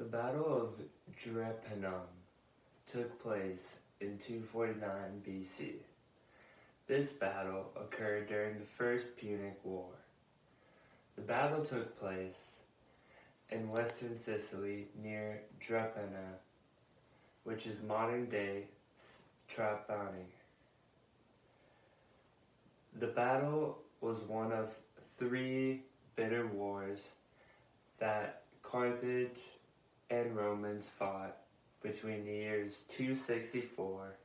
Battle of Drepanum took place in 249 BC. This battle occurred during the First Punic War. The battle took place in western Sicily near Drepanum, which is modern-day Drepanum. The battle was one of three bitter wars that Carthage and Romans fought between the years 264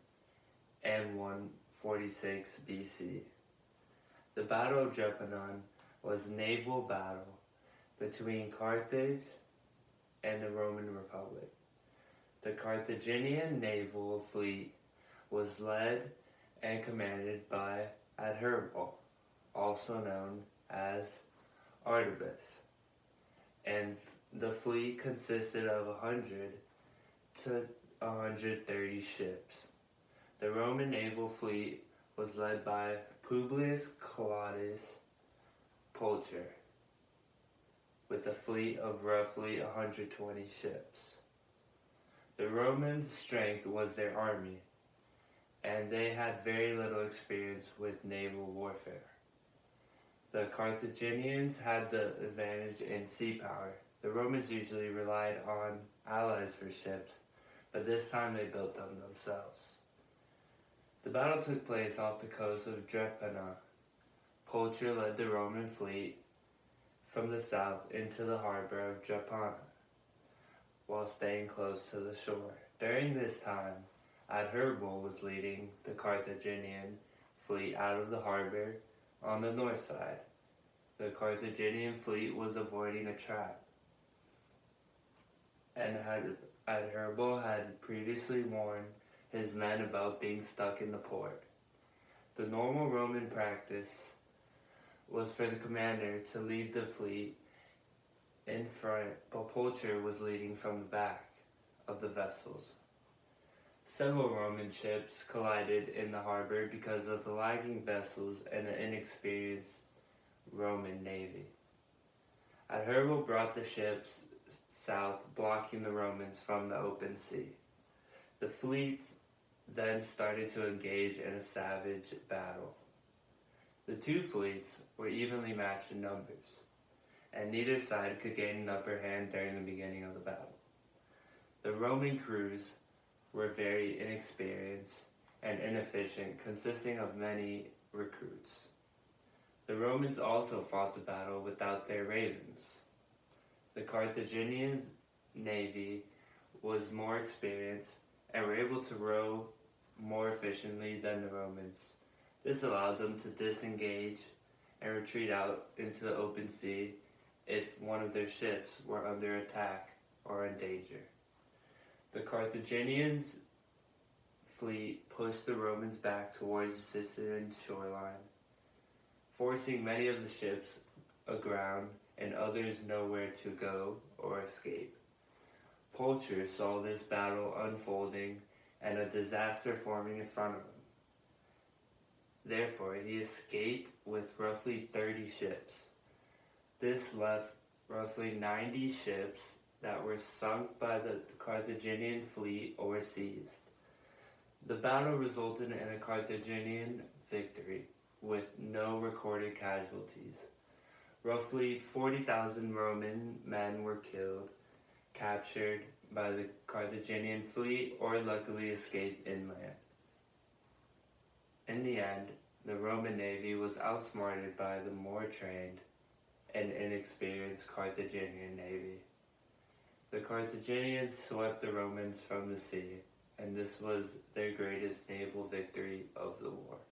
and 146 BC. The Battle of Drepanum was a naval battle between Carthage and the Roman Republic. The Carthaginian naval fleet was led and commanded by Adherbal, also known as Artibus, and the fleet consisted of 100 to 130 ships. The Roman naval fleet was led by Publius Claudius Pulcher, with a fleet of roughly 120 ships. The Romans' strength was their army, and they had very little experience with naval warfare. The Carthaginians had the advantage in sea power. The Romans usually relied on allies for ships, but this time they built them themselves. The battle took place off the coast of Drepanum. Pulcher led the Roman fleet from the south into the harbor of Drepanum, while staying close to the shore. During this time, Adherbal was leading the Carthaginian fleet out of the harbor on the north side. The Carthaginian fleet was avoiding a trap, and Adherbal had previously warned his men about being stuck in the port. The normal Roman practice was for the commander to lead the fleet in front, but Pulcher was leading from the back of the vessels. Several Roman ships collided in the harbor because of the lagging vessels and the inexperienced Roman navy. Adherbal brought the ships south, blocking the Romans from the open sea. The fleet then started to engage in a savage battle. The two fleets were evenly matched in numbers, and neither side could gain an upper hand during the beginning of the battle. The Roman crews were very inexperienced and inefficient, consisting of many recruits. The Romans also fought the battle without their ravens. The Carthaginian navy was more experienced and were able to row more efficiently than the Romans. This allowed them to disengage and retreat out into the open sea if one of their ships were under attack or in danger. The Carthaginians' fleet pushed the Romans back towards the Sicilian shoreline, forcing many of the ships aground and others nowhere to go or escape. Pulcher saw this battle unfolding and a disaster forming in front of him. Therefore, he escaped with roughly 30 ships. This left roughly 90 ships that were sunk by the Carthaginian fleet or seized. The battle resulted in a Carthaginian victory with no recorded casualties. Roughly 40,000 Roman men were killed, captured by the Carthaginian fleet, or luckily escaped inland. In the end, the Roman navy was outsmarted by the more trained and inexperienced Carthaginian navy. The Carthaginians swept the Romans from the sea, and this was their greatest naval victory of the war.